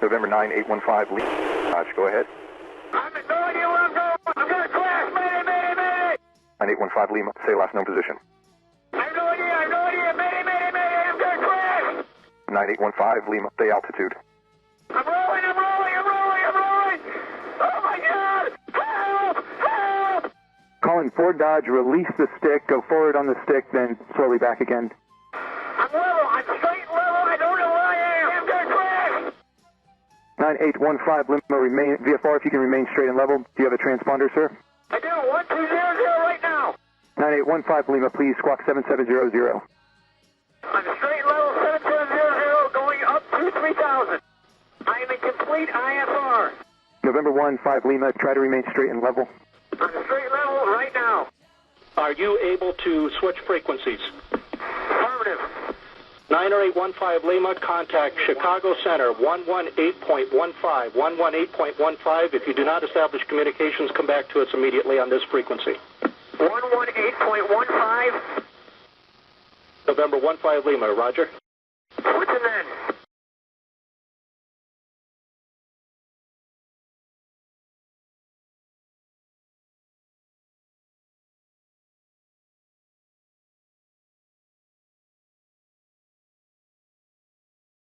November 9815 Lima. Dodge, go ahead. I have no idea where I'm going. I'm going to crash. Mayday, mayday, mayday. 9815 Lima, say last known position. I have no idea. I have no idea. Mayday, mayday, mayday. I'm going to crash. 9815 Lima, say altitude. I'm rolling, I'm rolling, I'm rolling, I'm rolling. Oh my God. Help, help. Calling Fort Dodge, release the stick, go forward on the stick, then slowly back again. I'm level. I'm straight level. I don't know where I am. I'm going to crash. 9815 Lima, remain, VFR, if you can remain straight and level. Do you have a transponder, sir? I do. 1200 right now. 9815 Lima, please squawk 7700. I'm straight level 7700 going up to 3000. I am in complete IFR. November 15 Lima, try to remain straight and level. I'm straight level right now. Are you able to switch frequencies? Affirmative. 90815 Lima, contact Chicago Center 118.15. 118.15. If you do not establish communications, come back to us immediately on this frequency. 118.15. November 15 Lima, roger. What's in that?